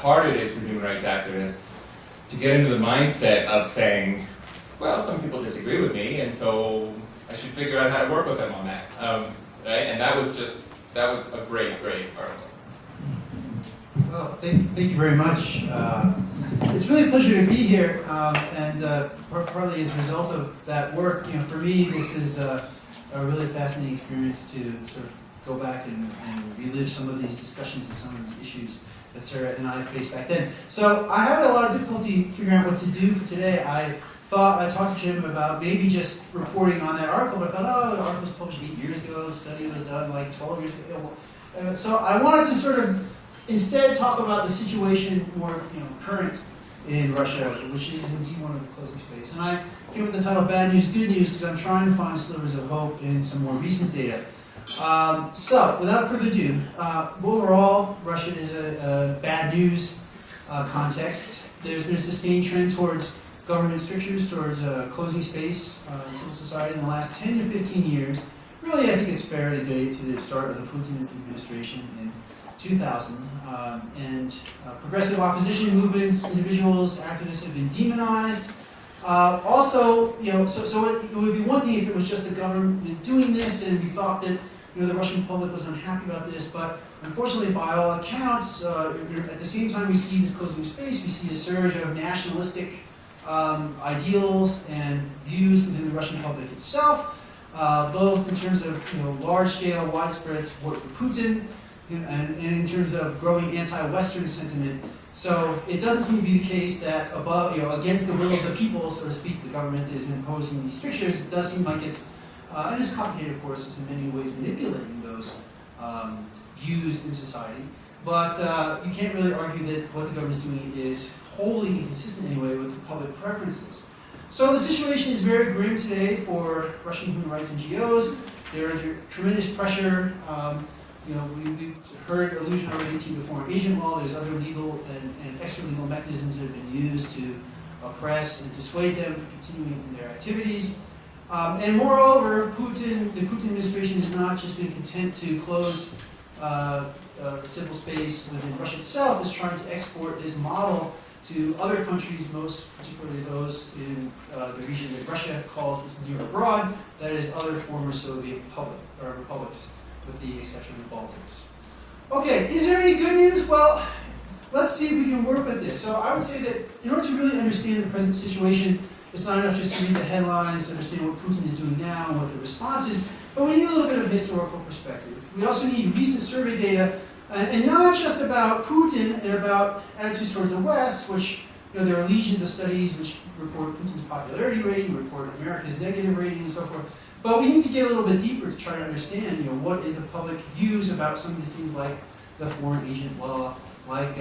hard it is for human rights activists to get into the mindset of saying, well, some people disagree with me, and so I should figure out how to work with them on that. Right? And that was a great article. Well, thank you very much. It's really a pleasure to be here, and partly as a result of that work, for me, this is a really fascinating experience to sort of go back and relive some of these discussions and some of these issues that Sarah and I faced back then. So I had a lot of difficulty figuring out what to do for today. I talked to Jim about maybe just reporting on that article, but I thought, oh, the article was published 8 years ago, the study was done like 12 years ago. So I wanted to sort of instead talk about the situation more current in Russia, which is indeed one of the closing space. And I came up with the title Bad News, Good News, because I'm trying to find slivers of hope in some more recent data. So, without further ado, overall, Russia is a bad news context. There's been a sustained trend towards government strictures, towards closing space in civil society in the last 10 to 15 years. Really, I think it's fair to date to the start of the Putin administration in 2000. Progressive opposition movements, individuals, activists have been demonized. So it would be one thing if it was just the government doing this and we thought that the Russian public was unhappy about this, but unfortunately, by all accounts, at the same time we see this closing space, we see a surge of nationalistic ideals and views within the Russian public itself, both in terms of large-scale, widespread support for Putin, and in terms of growing anti-Western sentiment. So it doesn't seem to be the case that against the will of the people, so to speak, the government is imposing these strictures. It does seem like it's, and it's complicated, of course, it's in many ways manipulating those views in society. But you can't really argue that what the government is doing is wholly inconsistent anyway with the public preferences. So the situation is very grim today for Russian human rights NGOs. They're under tremendous pressure. We've heard allusion already to the foreign agent law. There's other legal and extra-legal mechanisms that have been used to oppress and dissuade them from continuing in their activities. And moreover, the Putin administration has not just been content to close civil space within Russia itself, is trying to export this model to other countries, most particularly those in the region that Russia calls its near abroad, that is other former Soviet republics, with the exception of the Baltics. Okay, is there any good news? Well, let's see if we can work with this. So I would say that in order to really understand the present situation, it's not enough just to read the headlines, to understand what Putin is doing now and what the response is, but we need a little bit of a historical perspective. We also need recent survey data, and not just about Putin and about attitudes towards the West, which there are legions of studies which report Putin's popularity rating, report America's negative rating, and so forth. But we need to get a little bit deeper to try to understand, what is the public views about some of these things like the foreign agent law, like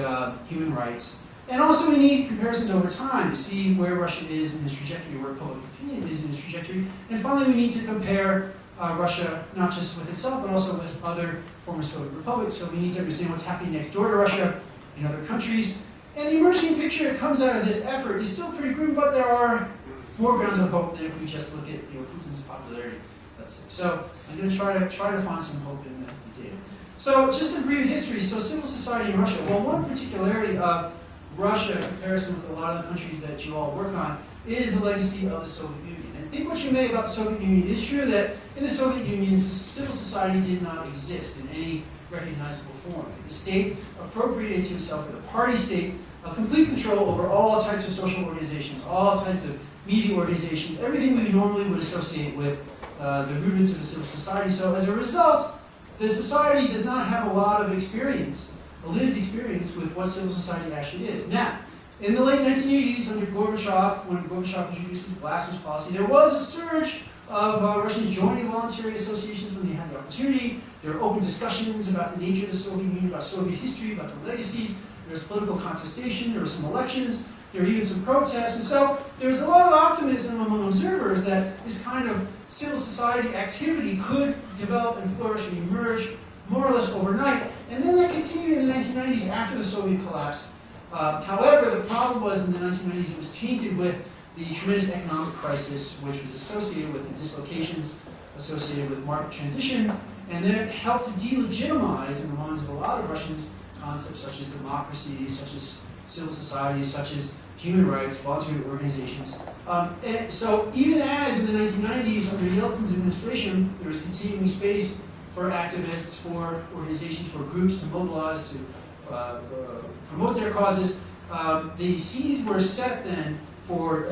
human rights. And also we need comparisons over time to see where Russia is in its trajectory, where public opinion is in its trajectory. And finally, we need to compare Russia, not just with itself, but also with other former Soviet republics. So we need to understand what's happening next door to Russia in other countries. And the emerging picture that comes out of this effort is still pretty grim, but there are more grounds of hope than if we just look at Putin's popularity, let's say. So I'm going to try to find some hope in the data. So just a brief history. So civil society in Russia. Well, one particularity of Russia in comparison with a lot of the countries that you all work on is the legacy of the Soviet Union. And think what you may about the Soviet Union. It's true that in the Soviet Union, civil society did not exist in any recognizable form. The state appropriated to itself, the party state, a complete control over all types of social organizations, all types of media organizations, everything we normally would associate with the rudiments of a civil society. So as a result, the society does not have a lot of experience, a lived experience with what civil society actually is. Now, in the late 1980s, under Gorbachev, when Gorbachev introduced his glasnost policy, there was a surge of Russians joining voluntary associations when they had the opportunity. There were open discussions about the nature of the Soviet Union, about Soviet history, about the legacies. There was political contestation, there were some elections, there were even some protests, and so there was a lot of optimism among observers that this kind of civil society activity could develop and flourish and emerge more or less overnight. And then that continued in the 1990s after the Soviet collapse. However, the problem was in the 1990s it was tainted with the tremendous economic crisis, which was associated with the dislocations associated with market transition, and then it helped to delegitimize in the minds of a lot of Russians concepts such as democracy, such as civil society, such as human rights, voluntary organizations. And so even as in the 1990s, under Yeltsin's administration, there was continuing space for activists, for organizations, for groups to mobilize, to promote their causes, the seeds were set then for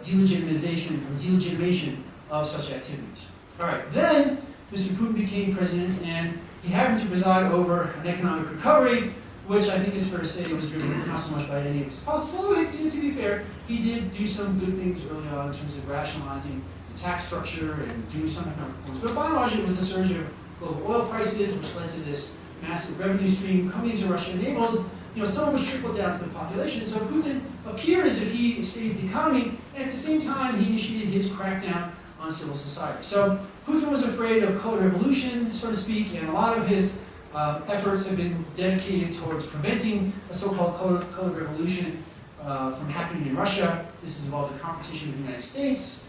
delegitimization or delegitimation of such activities. All right, then Mr. Putin became president, and he happened to preside over an economic recovery, which I think is fair to say was driven not so much by any of his policies, although to be fair, he did do some good things early on in terms of rationalizing the tax structure and doing some economic reforms. But by and large, it was the surge of global oil prices, which led to this massive revenue stream coming into Russia, enabled some of which trickled down to the population. So Putin appeared as if he saved the economy, and at the same time, he initiated his crackdown on civil society. So Putin was afraid of color revolution, so to speak, and a lot of his efforts have been dedicated towards preventing a so-called color revolution from happening in Russia. This has involved a confrontation with the United States,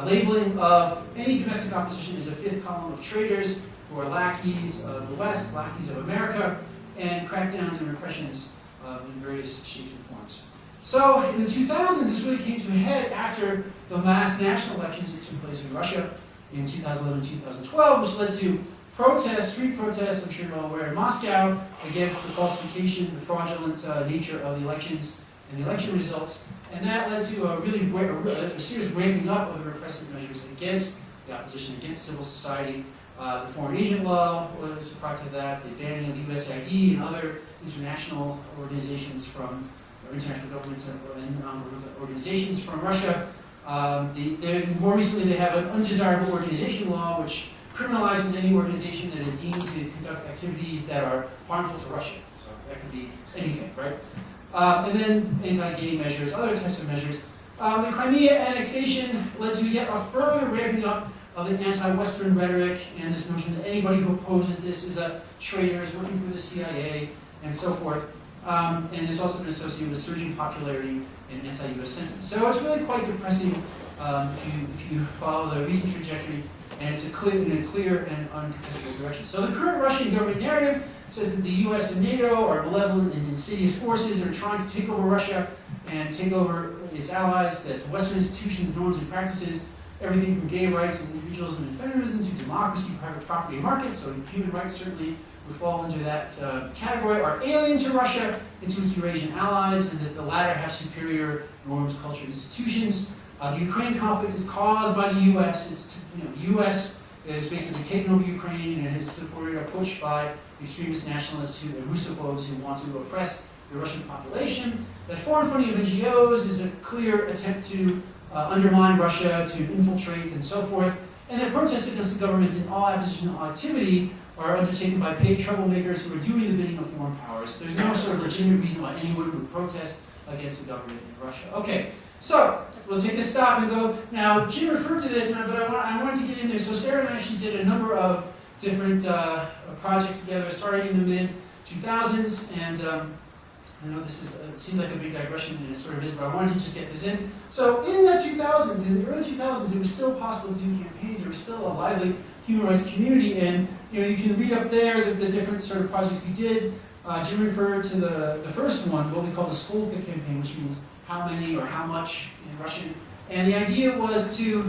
labeling of any domestic opposition as a fifth column of traitors who are lackeys of the West, lackeys of America, and crackdowns and repressions in various shapes and forms. So in the 2000s, this really came to a head after the mass national elections that took place in Russia in 2011 and 2012, which led to protests, street protests, I'm sure you're all aware, in Moscow against the falsification, the fraudulent nature of the elections and the election results. And that led to a serious ramping up of the repressive measures against the opposition, against civil society. The foreign agent law was a part of that, the banning of the USAID and other international organizations from, or international government organizations from Russia. More recently, they have an undesirable organization law, which criminalizes any organization that is deemed to conduct activities that are harmful to Russia. So that could be anything, right? And then anti-gay measures, other types of measures. The Crimea annexation led to yet a further ramping up of the anti-Western rhetoric and this notion that anybody who opposes this is a traitor, is working for the CIA, and so forth. And it's also been associated with surging popularity and anti-US sentiment. So it's really quite depressing if you follow the recent trajectory, and it's in a clear and uncontestable direction. So the current Russian government narrative says that the US and NATO are malevolent and insidious forces that are trying to take over Russia and take over its allies, that Western institutions, norms, and practices, everything from gay rights and individualism and feminism to democracy, private property, and markets, so human rights certainly would fall into that category, are alien to Russia and to its Eurasian allies, and that the latter have superior norms, culture, and institutions. The Ukraine conflict is caused by the U.S. The U.S. is basically taken over Ukraine and has supported a push by extremist nationalists and Russophobes who want to oppress the Russian population. That foreign funding of NGOs is a clear attempt to undermine Russia, to infiltrate, and so forth. And that protests against the government and all oppositional activity are undertaken by paid troublemakers who are doing the bidding of foreign powers. There's no sort of legitimate reason why anyone would protest against the government in Russia. Okay, so we'll take a stop and go. Now, Jim referred to this, but I wanted to get in there. So Sarah and I actually did a number of different projects together, starting in the mid-2000s, and I know this is, it seems like a big digression, and it sort of is, but I wanted to just get this in. So in the 2000s, in the early 2000s, it was still possible to do campaigns. There was still a lively human rights community, and you can read up there the different sort of projects we did. Jim referred to the first one, what we call the Skolka campaign, which means how many or how much in Russian. And the idea was the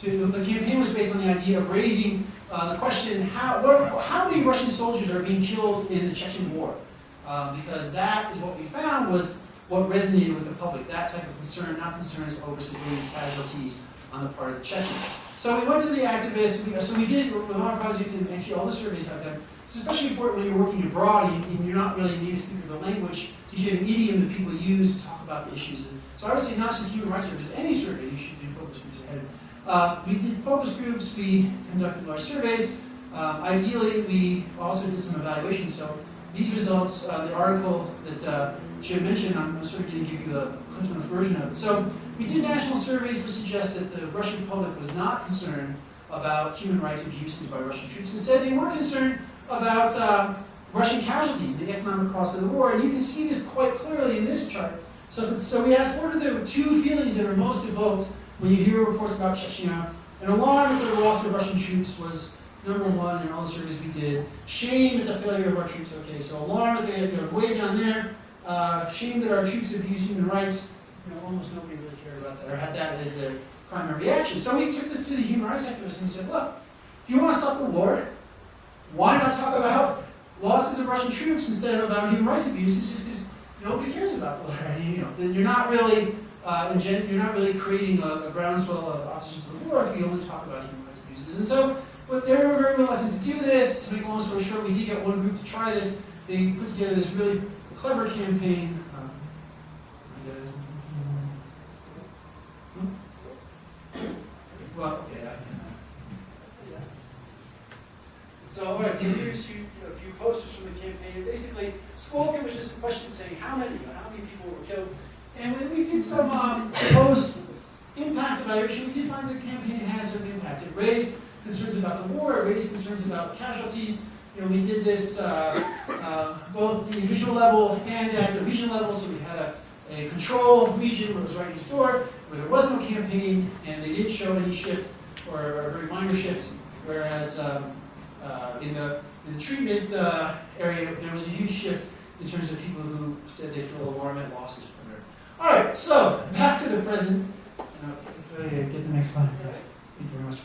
campaign was based on the idea of raising the question, how many Russian soldiers are being killed in the Chechen War? Because that is what we found was what resonated with the public, that type of concern, not concerns over civilian casualties on the part of the Chechens. So we went to the activists, so we did with our projects and actually all the surveys I've done. It's especially important when you're working abroad and you're not really a native speaker of the language to hear the idiom that people use to talk about the issues. And so I would say not just human rights surveys, any survey you should do focus groups ahead. We did focus groups, we conducted large surveys. Ideally, we also did some evaluations. So these results, the article that Jim mentioned, I'm sort of going to give you a Cliff Notes version of it. So we did national surveys which suggest that the Russian public was not concerned about human rights abuses by Russian troops. Instead, they were concerned about Russian casualties, the economic cost of the war. And you can see this quite clearly in this chart. So we asked, what are the two feelings that are most evoked when you hear reports about Chechnya? And alarm at the loss of Russian troops was number one in all the surveys we did. Shame at the failure of our troops. Okay, so alarm that they had way down there. Shame that our troops abuse human rights. Almost nobody really cared about that or had that as their primary reaction. So we took this to the human rights activists and we said, look, if you want to stop the war, why not talk about losses of Russian troops instead of about human rights abuses? Just because nobody cares about that. You're not really you're not really creating a groundswell of opposition to the war if you only talk about human rights abuses. And so, but they were very reluctant to do this. To make a long story short, we did get one group to try this. They put together this really clever campaign. Well, okay, so all right, so here's a few posters from the campaign. Basically, Skolka was just a question saying how many people were killed. And when we did some post-impact evaluation, we did find the campaign had some impact. It raised concerns about the war, it raised concerns about casualties. We did this both the individual level and at the regional level, so we had a control region where it was right next door, where there was no campaign, and they didn't show any shift, or a very minor shift, whereas in the treatment area, there was a huge shift in terms of people who said they feel alarm at losses from there. All right, so back to the present. Get the next slide. Thank you very much.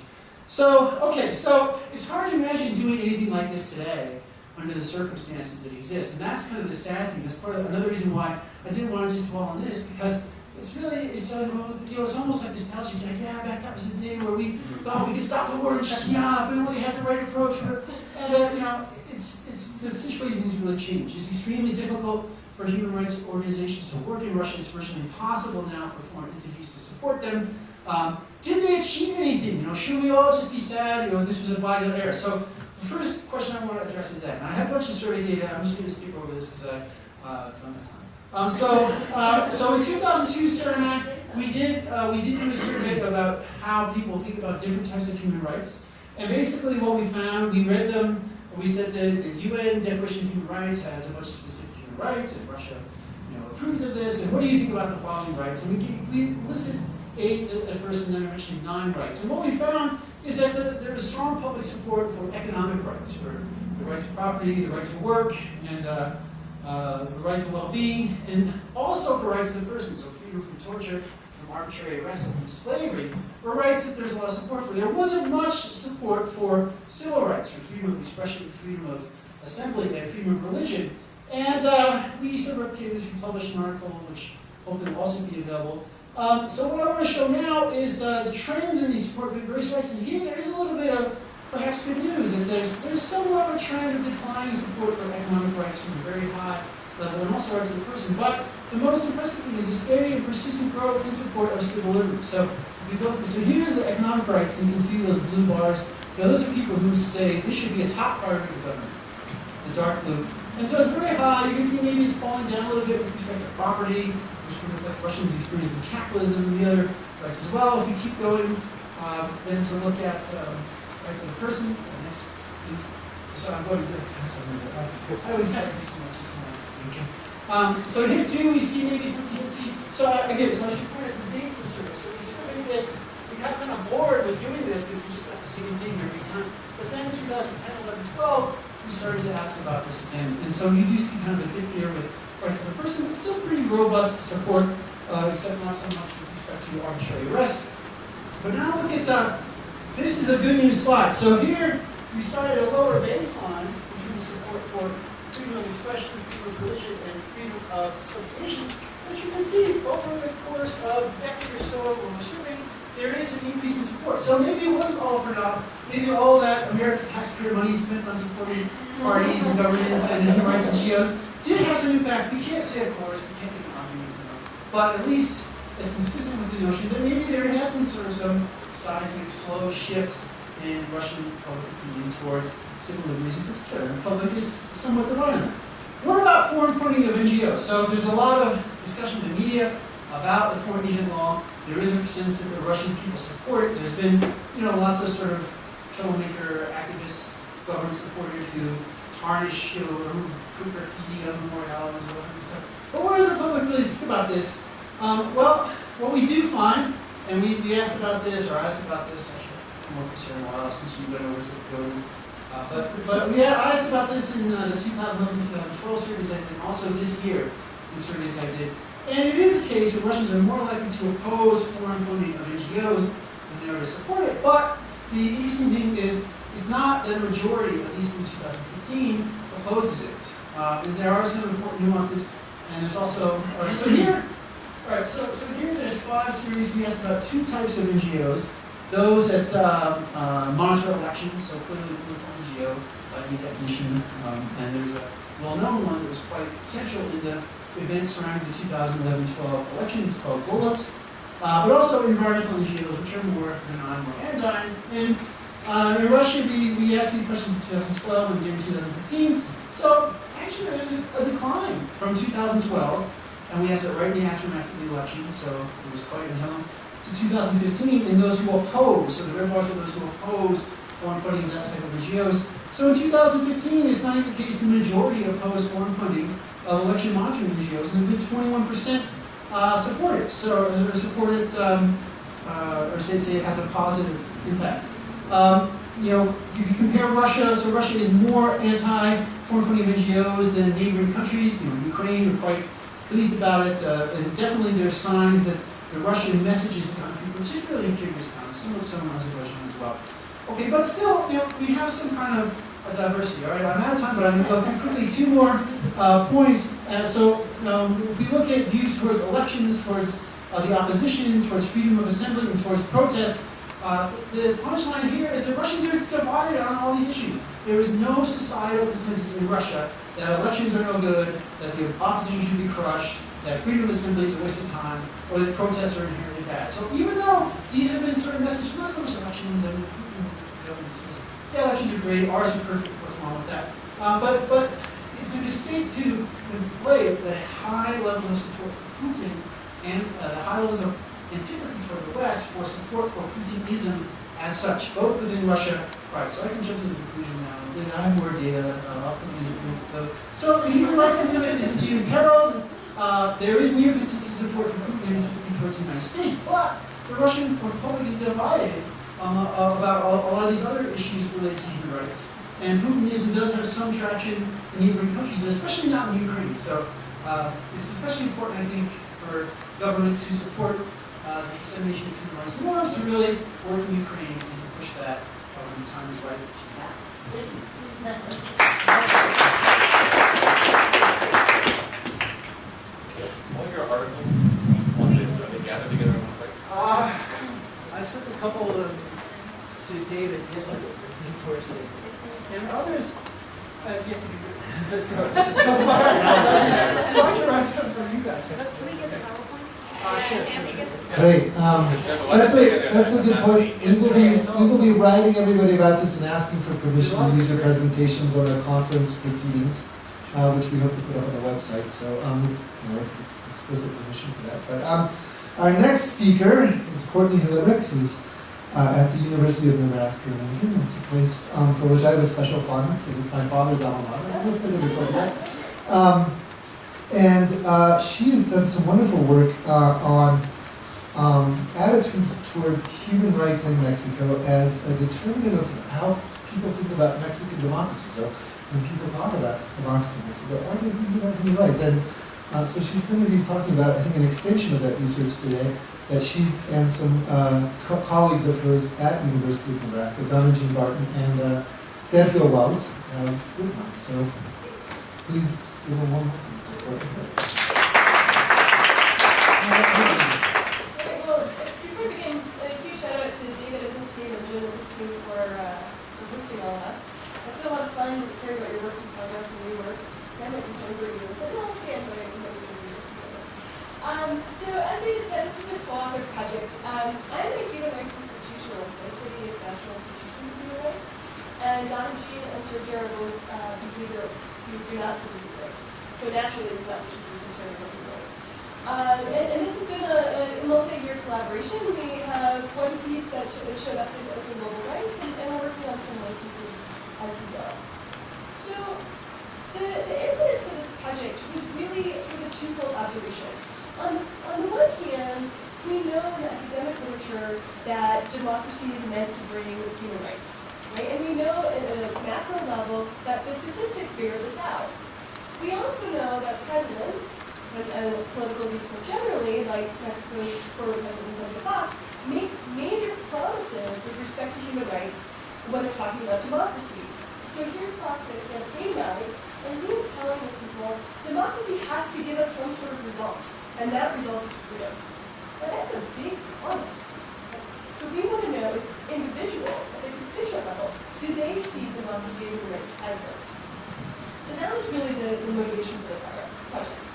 So, okay, so it's hard to imagine doing anything like this today under the circumstances that exist. And that's kind of the sad thing. That's part of another reason why I didn't want to just dwell on this, because it's really, it's almost like nostalgia. Yeah, that was the day where we thought we could stop the war in Czechia if we really had the right approach. And, the situation has really changed. It's extremely difficult for human rights organizations to work in Russia. It's virtually impossible now for foreign entities to support them. Did they achieve anything? Should we all just be sad? This was a bygone era. So the first question I want to address is that. And I have a bunch of survey data. I'm just going to skip over this because I don't have time. So in 2002, Sarah and I, we did do a survey about how people think about different types of human rights. And basically what we found, we read them. We said that the UN Declaration of Human Rights has a bunch of specific human rights, and Russia, approved of this. And what do you think about the following rights? And we listed 8 at first, and then eventually 9 rights. And what we found is that there was strong public support for economic rights, for the right to property, the right to work, and the right to well-being, and also for rights of the person, so freedom from torture, from arbitrary arrest, and from slavery, were rights that there's a lot of support for. There wasn't much support for civil rights, for freedom of expression, freedom of assembly, and freedom of religion. And we sort of replicated this. We published an article, which hopefully will also be available. So what I want to show now is the trends in these support for various rights. And here there is a little bit of perhaps good news, that there's somewhat of a trend of declining support for economic rights from a very high level, and also rights of the person. But the most impressive thing is the steady and persistent growth in support of civil liberties. So here's the economic rights, and you can see those blue bars. Those are people who say this should be a top priority of the government, the dark blue. And so it's very high. You can see maybe it's falling down a little bit with respect to property, which reflects Russians' experience with capitalism and the other rights as well. If we keep going, then to look at rights of the person. So I'm going to do it. I always have to do too much. So here too, we see maybe some tendency. So again, so I should point out the dates of the survey. So we surveyed this. We got kind of bored with doing this because we just got the same thing every time. But then in 2010, 11, 12, we started to ask about this again. And so you do see kind of a dip here with rights of the person, but still pretty robust support, except not so much with respect to arbitrary arrest. But now look at, this is a good news slide. So here, we started at a lower baseline in terms of support for freedom of expression, freedom of religion, and freedom of association. But you can see over the course of a decade or so when we're surveying, there is an increase in support. So maybe it wasn't all for naught. Maybe all that American taxpayer money spent on supporting parties and governments and human rights NGOs did have some impact. We can't say, of course, we can't make an argument, but at least it's consistent with the notion that maybe there has been sort of some seismic, slow shift in Russian public opinion towards civil liberties in particular. And the public is somewhat divided. What about foreign funding of NGOs? So there's a lot of discussion in the media about the foreign agent law. There is a sense that the Russian people support it. There's been, lots of sort of troublemaker activists, government supporters who tarnish, who put graffiti on memorials and stuff. But what does the public really think about this? Well, what we do find, and we asked about this, or asked about this, come up here in a while since you went over to the code. But we had asked about this in the 2011-2012 surveys I did, and also this year in surveys I did. And it is the case that Russians are more likely to oppose foreign funding of NGOs than they are to support it. But the interesting thing is, it's not that a majority, at least in 2015, opposes it. And there are some important nuances, and there's also, so here there's 5 series. We asked about 2 types of NGOs. Those that monitor elections, so clearly political NGO by any definition, and there's a well-known one that was quite central in the events surrounding the 2011-12 elections called GOLAS, but also environmental NGOs, which are more benign, more anodyne. And in Russia, we asked these questions in 2012 and again in 2015. So actually, there's a decline from 2012, and we asked it right in the aftermath of the election, so it was quite a hell. To 2015, and those who oppose, so the red bars are those who oppose foreign funding of that type of NGOs. So in 2015, it's not even the case the majority oppose foreign funding of election monitoring NGOs, and a good 21% support it. So support it, or say it has a positive impact. You know, if you compare Russia, so Russia is more anti-foreign funding of NGOs than neighboring countries. You know, Ukraine are quite pleased about it, and definitely there's signs that the Russian messages have gone through, particularly in Kyrgyzstan, somewhat so in Azerbaijan as well. Okay, but still, you know, we have some kind of a diversity. All right, I'm out of time, but I'm going to go through quickly 2 more points. So if we look at views towards elections, towards the opposition, towards freedom of assembly, and towards protests, the punchline here is that Russians are divided on all these issues. There is no societal consensus in Russia that elections are no good, that the opposition should be crushed, that freedom of assembly is a waste of time, or that protests are inherently bad. So even though these have been sort of messages, not so much elections, I mean, yeah, elections are great, ours are perfect, what's wrong with that? But it's a mistake to inflate the high levels of support for Putin and the high levels of antipathy toward the West for support for Putinism as such, both within Russia. Right, so I can jump to the conclusion now. I have more data. So the human rights movement is the imperiled. There is near consensus support for Putin and antipathy towards the United States, but the Russian Republic is divided about a lot of these other issues related to human rights. And Putinism does have some traction in neighboring countries, but especially not in Ukraine. So it's especially important, I think, for governments who support the dissemination of human rights norms to really work in Ukraine and to push that when the time is right, which is now. Thank you. All your articles on this, are they gathered together in one place? I sent a couple of them to David yesterday, and others have yet to be written. So I can write some for you guys. Can we get the PowerPoint? Sure. Great. That's a good point. We will be writing everybody about this and asking for permission to use their presentations on our conference proceedings, which we hope to put up on the website. So, explicit permission for that. But our next speaker is Gerbert Hillebrecht, who's at the University of Nebraska in Lincoln. It's a place for which I have a special fondness because it's my father's alma mater. I don't know if I told you that. And she has done some wonderful work on attitudes toward human rights in Mexico as a determinant of how people think about Mexican democracy. So when people talk about democracy in Mexico, why do they think about human rights? And so she's going to be talking about, I think, an extension of that research today that she's and some colleagues of hers at University of Nebraska, Donna Jean Barton and Sergio Wells, have written on. So please give a warm welcome. Well, before we begin, a huge shout out to David and his team and Jim and his team for hosting all of us. It's been a lot of fun hearing about your works in progress and new work. I met you over years. I don't understand why you So as David said, this is a co-authored project. I'm a human rights institutionalist. I study international institutions of human rights. And Donna Jean and Sergio are both behavioralists who do not study human rights. So naturally, it's not we should do some sort of human rights. And this has been a multi-year collaboration. We have one piece that showed up in Open Global Rights, and we're working on some more pieces as we go. So the impetus for this project was really sort of a twofold observation. On the one hand, We know in the academic literature that democracy is meant to bring human rights, right? And we know at a macro level that the statistics bear this out. We also know that presidents and political elites more generally, like Mexico's former president Vicente Fox, make major promises with respect to human rights when they're talking about democracy. So here's Fox at a campaign rally, and he's telling the people, democracy has to give us some sort of result, and that result is freedom. Now that's a big promise. So we want to know if individuals at the constituent level, do they see democracy and human rights as that? So that was really the motivation for the project.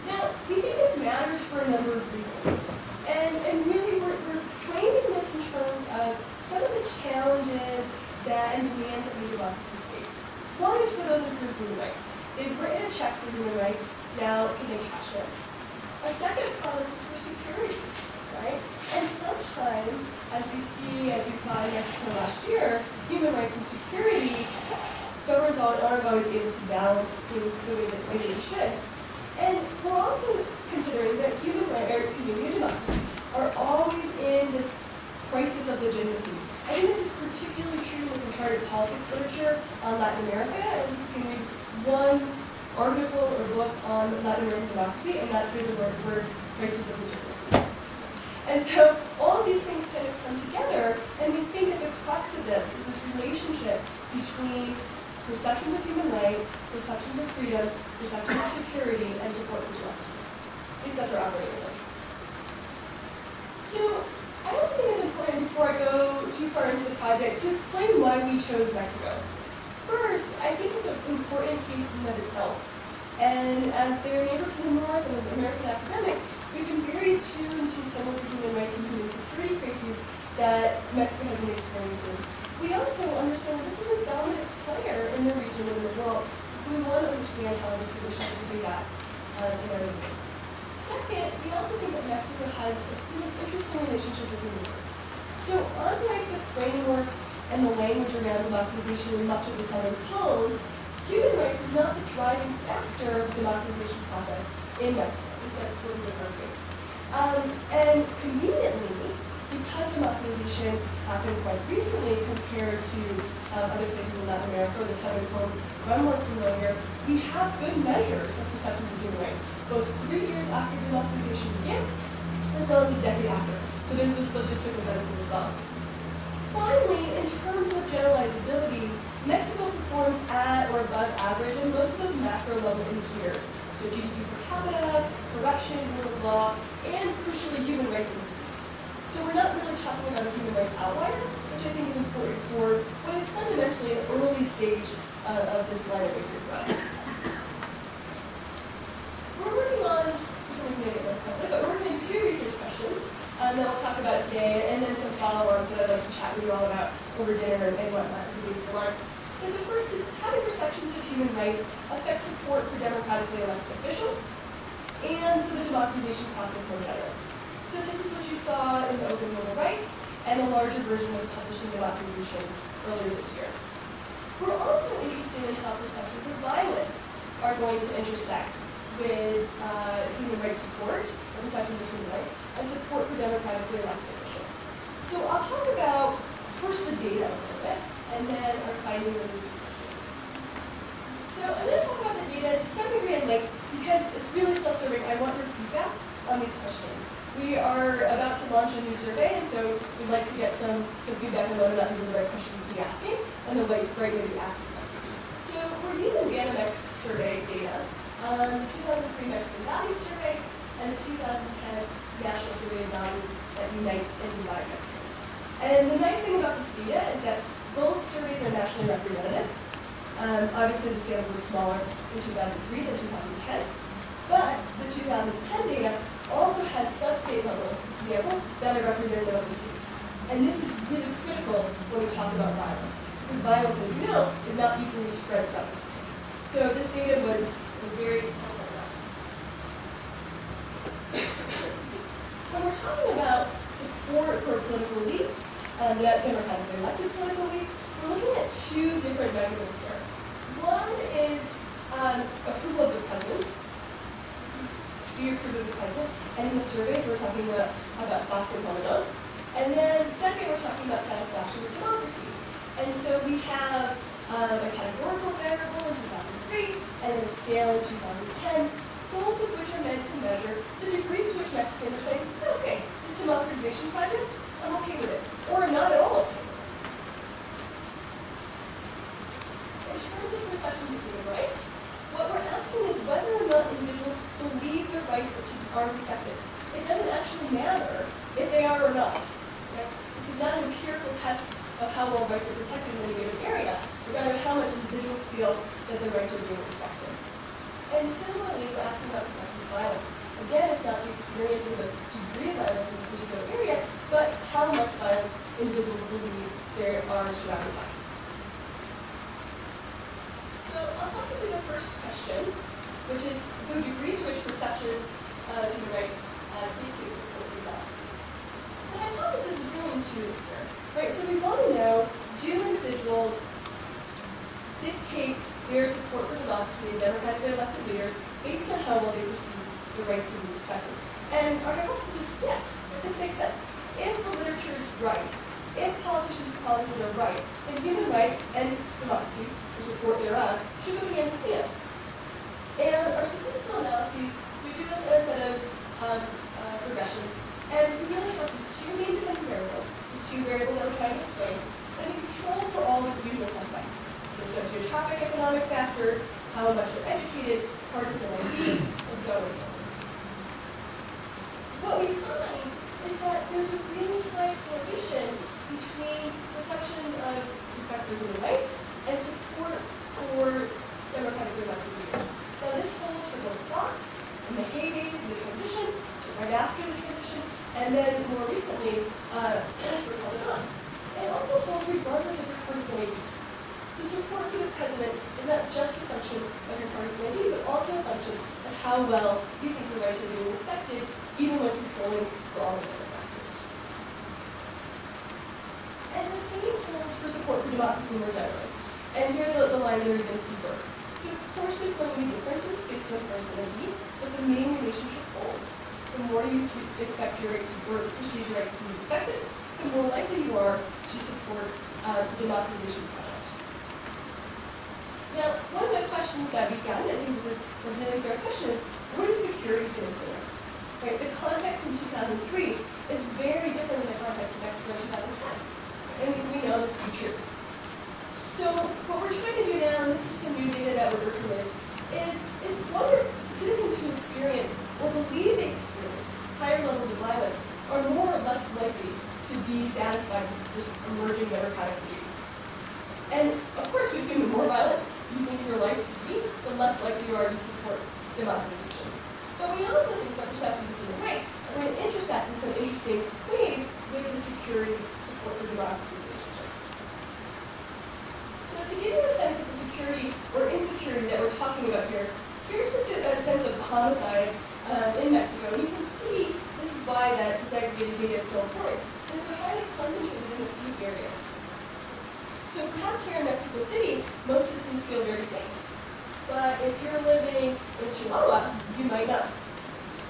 Now, we think this matters for a number of reasons. And really, we're framing this in terms of some of the challenges and demands that new democracies face. One is for those improved human rights. They've written a check for human rights, now can they cash it? A second promise is for security, right? And sometimes, as we saw in Mexico last year, human rights and security, governments aren't always able to balance things the way that they should. And we're also considering that new democracies are always in this crisis of legitimacy. I think this is particularly true with comparative politics literature on Latin America, and you can read one article or book on Latin American democracy and not hear the word crisis of legitimacy. And so all of these things kind of come together, and we think that the crux of this is this relationship between perceptions of human rights, perceptions of freedom, perceptions of security, and support for democracy. At least that's our operating assumption. So I also think it's important, before I go too far into the project, to explain why we chose Mexico. First, I think it's an important case in and of itself. And as their neighbor to the north and as American academics, we've been very attuned to some of the human rights and human security crises that Mexico has been experiencing. We also understand that this is a dominant player in the region and in the world, so we want to understand how this relationship plays out in our region. Second, we also think that Mexico has an interesting relationship with human rights. So unlike the frameworks and the language around democratization in much of the Southern Cone, human rights is not the driving factor of the democratization process in Mexico. At least that's sort of the argument. And conveniently, because democratization happened quite recently compared to other places in Latin America, or the Southern Cone, I'm more familiar, we have good measures of perceptions of human rights, both 3 years after democratization began, as well as a decade after. So there's this logistical benefit as well. Finally, in terms of generalizability, Mexico performs at or above average in most of those macro level indicators. So GDP per capita, corruption, rule of law, and crucially human rights indices. So we're not really talking about a human rights outlier, which I think is important for what is fundamentally an early stage of this line of inquiry for us. We're working on, for some reason I get more public, but we're working on 2 research questions that we'll talk about today, and then some follow-ons that I'd like to chat with you all about over dinner and whatnot for days for lunch. So the first is, how do perceptions of human rights affect support for democratically elected officials and for the democratization process more generally? So this is what you saw in the Open Global Rights, and a larger version was published in Democratization earlier this year. We're also interested in how perceptions of violence are going to intersect with human rights support, or perceptions of human rights, and support for democratically elected officials. So I'll talk about first the data a little bit, and then our findings of these 2 questions. So I'm going to talk about the data to some degree, because it's really self-serving, I want your feedback on these questions. We are about to launch a new survey, and so we'd like to get some feedback on whether or not these are the right questions to be asking, and the right way to be asking them. So we're using Banamex survey data, the 2003 Mexican Values Survey, and the 2010 National Survey of Values that unite and divide Mexicans. And the nice thing about this data is that both surveys are nationally representative. Obviously, the sample was smaller in 2003 than 2010, but the 2010 data also has sub-state level examples that are representative of the states. And this is really critical when we talk about violence, because violence, as you know, is not equally spread throughout the country. So this data was very helpful for us. When we're talking about support for political elites, democratically elected political elites, we're looking at 2 different measurements here. One is approval of the president, be approved of the president. And in the surveys, we're talking about thoughts and well-known. And then second, we're talking about satisfaction with democracy. And so we have a categorical variable in 2003 and then a scale in 2010, both of which are meant to measure the degrees to which Mexicans are saying, okay, this democratization project, I'm okay with it, or not at all okay with it. In terms of perceptions of human rights, what we're asking is whether or not individuals believe their rights are respected. It doesn't actually matter if they are or not. Okay? This is not an empirical test of how well rights are protected in any given area, but rather how much individuals feel that their rights are being respected. And similarly, we're asking about perceptions of violence. Again, it's not the experience or the degree of violence in a particular area, but how much violence individuals believe they are surrounded by. So I'll talk you through the first question, which is the degree to which perceptions of human rights dictate support for democracy. The hypothesis is really intuitive here, right? So we want to know, do individuals dictate their support for democracy and democratically elected leaders based on how well they perceive the rights to be respected? And our hypothesis is yes, this makes sense. If the literature is right, if politicians' policies are right, then human rights and democracy, the support thereof, should go hand in hand. And our statistical analyses, so we do this in a set of regressions, and we really have these two main dependent variables, these two variables that we're trying to explain, and we control for all the usual suspects. So sociotropic economic factors, how much they're educated, partisan ID, and so on and so on. What we find is that there's a really high correlation between perceptions of respect for human rights and support for democratically elected leaders. Now this holds for both blocks, in the heydays in the transition, so right after the transition, and then more recently, for Calderon. And it also holds regardless of your partisan ID. So support for the president is not just a function of your partisan ID, but also a function of how well you think your rights are being respected, even when controlling for all those other factors. And the same holds for support for democracy more generally. And here the lines are even steeper. So of course there's going to be differences based on partisan ID, but the main relationship holds. The more you expect your rights or perceive your rights to be respected, the more likely you are to support the democratization project. Now, one of the questions that we've gotten, I think this is a really fair question, is where does security fit into this? Right? The context in 2003 is very different than the context of Mexico in 2010. And we know this to be true. So what we're trying to do now, and this is some new data that we're working with, is wonder citizens who experience or believe they experience higher levels of violence are more or less likely to be satisfied with this emerging democratic regime. And of course, we assume the more violent you think you're likely to be, the less likely you are to support democratization. But we also think that perceptions of human rights are going to intersect in some interesting ways with the security support for democracy relationship. So to give you a sense of the security or insecurity that we're talking about here, here's just a sense of homicide in Mexico. And you can see this is why that disaggregated data is so important. And they're highly concentrated in a few areas. So perhaps here in Mexico City, most citizens feel very safe. But if you're living in Chihuahua, you might not.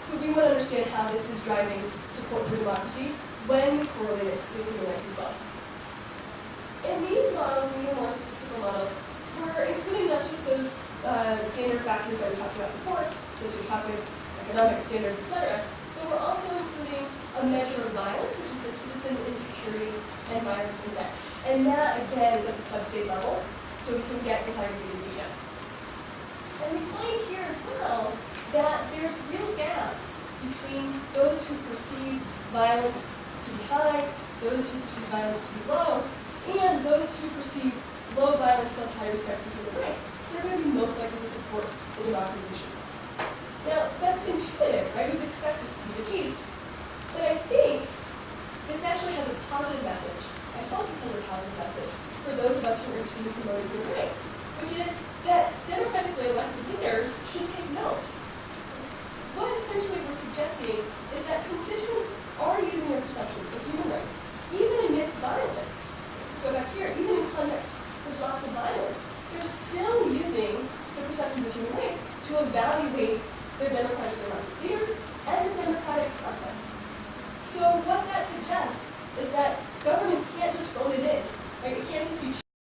So we want to understand how this is driving support for democracy when we correlate it with human rights as well. In these models, these are more statistical models, we're including not just those standard factors that we talked about before, sociotropic, economic standards, etc., but we're also including a measure of violence, which is the Citizen Insecurity and Violence Index. And that, again, is at the sub-state level, so we can get disaggregated data. And we find here as well that there's real gaps between those who perceive violence to be high, those who perceive violence to be low, and those who perceive low violence plus high respect for human rights. They're going to be most likely to support the democratization process. Now, that's intuitive, right? We'd expect this to be the case. But I think this actually has a positive message. I hope this has a positive message for those of us who are interested in promoting human rights, which is that democratically elected leaders should take note. What essentially we're suggesting is that constituents are using their perceptions of human rights, even amidst violence. Go back here, even in context with lots of violence, they're still using the perceptions of human rights to evaluate their democratically